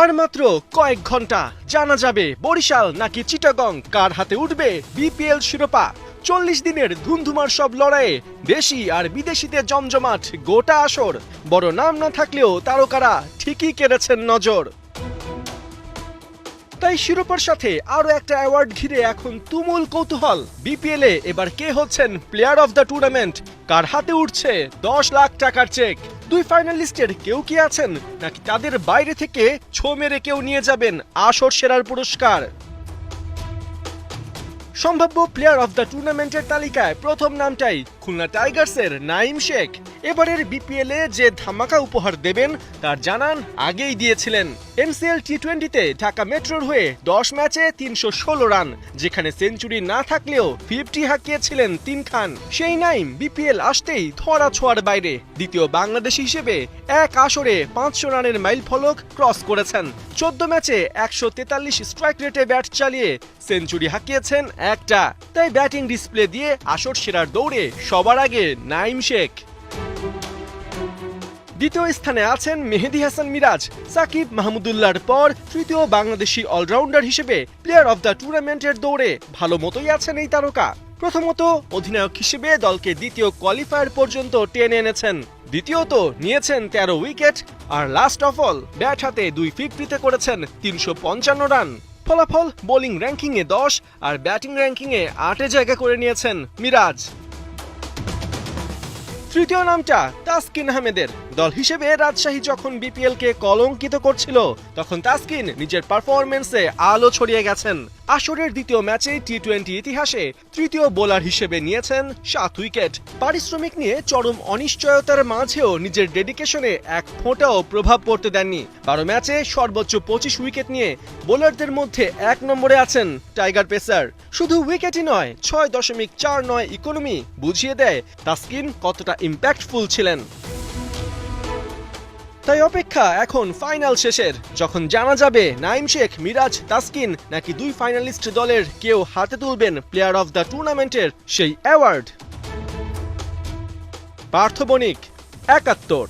আর মাত্র কয়েক ঘন্টা জানা যাবে বরিশাল নাকি চিটাগং কার হাতে উঠবে বিপিএল শিরোপা। 40 দিনের ধুমধুমার সব লড়াইয়ে দেশি আর বিদেশিদের জমজমাট গোটা আসর। বড় নাম না থাকলেও তারকারা ঠিকই কেড়েছেন নজর। তাই শিরোপার সাথে আরো একটা অ্যাওয়ার্ড ঘিরে এখন তুমুল কৌতূহল। বিপিএল এ এবার কে হচ্ছেন প্লেয়ার অফ দ্য টুর্নামেন্ট, কার হাতে উঠছে 10 লাখ টাকার চেক। দুই ফাইনালিস্টের কেউ কি আছেন নাকি তাদের বাইরে থেকে ছো মেরে কেউ নিয়ে যাবেন আসর সেরার পুরস্কার। সম্ভাব্য প্লেয়ার অফ দ্য টুর্নামেন্টের তালিকায় প্রথম নামটাই খুলনা টাইগার্সের নাঈম শেখ। এবারের বিপিএল এ যে ধামাকা উপহার দেবেন তার জানান আগেই দিয়েছিলেন। এনসিএল টি20তে ঢাকা মেট্রোর হয়ে 10 ম্যাচে 316 রান, যেখানে সেঞ্চুরি না থাকলেও 50 হাঁকিয়েছিলেন 3 খান। সেই নাঈম বিপিএল আসতেই ধরা ছোঁয়ার বাইরে। দ্বিতীয় বাংলাদেশি হিসেবে এক আসরে 500 রানের মাইল ফলক ক্রস করেছেন। 14 ম্যাচে 143 স্ট্রাইক রেটে ব্যাট চালিয়ে সেঞ্চুরি হাঁকিয়েছেন একটা। তাই ব্যাটিং ডিসপ্লে দিয়ে আসর সেরার দৌড়ে সবার আগে নাঈম শেখ। দ্বিতীয় স্থানে আছেন মেহেদী হাসান মিরাজ। সাকিব মাহমুদুল্লাহর পর তৃতীয় বাংলাদেশি অলরাউন্ডার হিসেবে প্লেয়ার অফ দ্য টুর্নামেন্টের দৌড়ে ভালো মতোই আছেন এই তারকা। প্রথমত অধিনায়ক হিসেবে দলকে দ্বিতীয় কোয়ালিফায়ার পর্যন্ত টেনে এনেছেন। দ্বিতীয়ত নিয়েছেন 13 উইকেট। আর লাস্ট অফ অল ব্যাট হাতে 250 করেছেন 355 রান। ফলাফল বোলিং র্যাঙ্কিংয়ে 10 আর ব্যাটিং র্যাঙ্কিংয়ে 8 জায়গা করে নিয়েছেন মিরাজ। তৃতীয় নামটা তাসকিন আহমেদের। দল হিসেবে রাজশাহী যখন বিপিএল কে কলঙ্কিত করছিল তখন তাসকিন নিজের পারফরম্যান্সে আলো ছড়িয়ে গেছেন। আসরের দ্বিতীয় ম্যাচে টি20 ইতিহাসে তৃতীয় বোলার হিসেবে নিয়েছেন 7 উইকেট। পারিশ্রমিক নিয়ে চরম অনিশ্চয়তার মাঝেও নিজের ডেডিকেশনে এক ফোঁটাও প্রভাব পড়তে দেননি। 12 ম্যাচে সর্বোচ্চ 25 উইকেট নিয়ে বোলারদের মধ্যে 1 নম্বরে আছেন টাইগার পেসার। শুধু উইকেটই নয়, 6.49 ইকোনমি বুঝিয়ে দেয় তাসকিন কতটা ইম্প্যাক্টফুল ছিলেন। তাই অপেক্ষা এখন ফাইনাল শেষের, যখন জানা যাবে নাঈম শেখ, মিরাজ, তাসকিন নাকি দুই ফাইনালিস্ট দলের কেউ হাতে তুলবেন প্লেয়ার অফ দ্য টুর্নামেন্টের সেই অ্যাওয়ার্ড। পার্থ বণিক, ৭১।